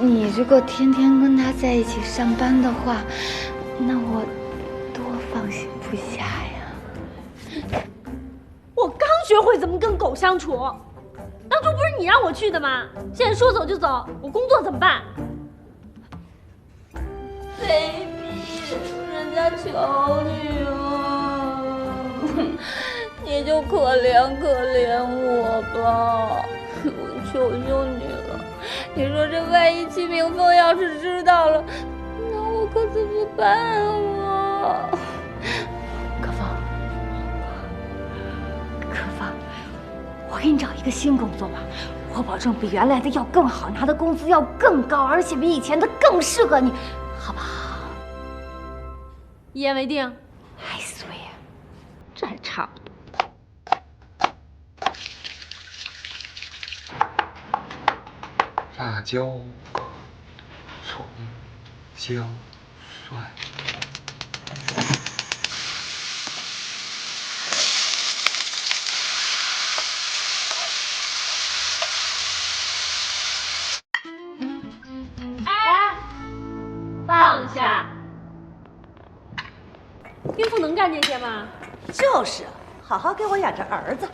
你如果天天跟他在一起上班的话，那我多放心不下呀。我刚学会怎么跟狗相处，当初不是你让我去的吗？现在说走就走，我工作怎么办 ？baby， 人家求你了，你就可怜可怜我吧，我求求你了。你说这万一戚明峰要是知道了，那我可怎么办啊？可芳，我给你找一个新工作吧，我保证比原来的要更好，拿的工资要更高，而且比以前的更适合你，好不好？一言为定。I swear， 这还差不多。辣椒、葱、姜、蒜。放下！孕妇能干这些吗？就是，好好给我养着儿子，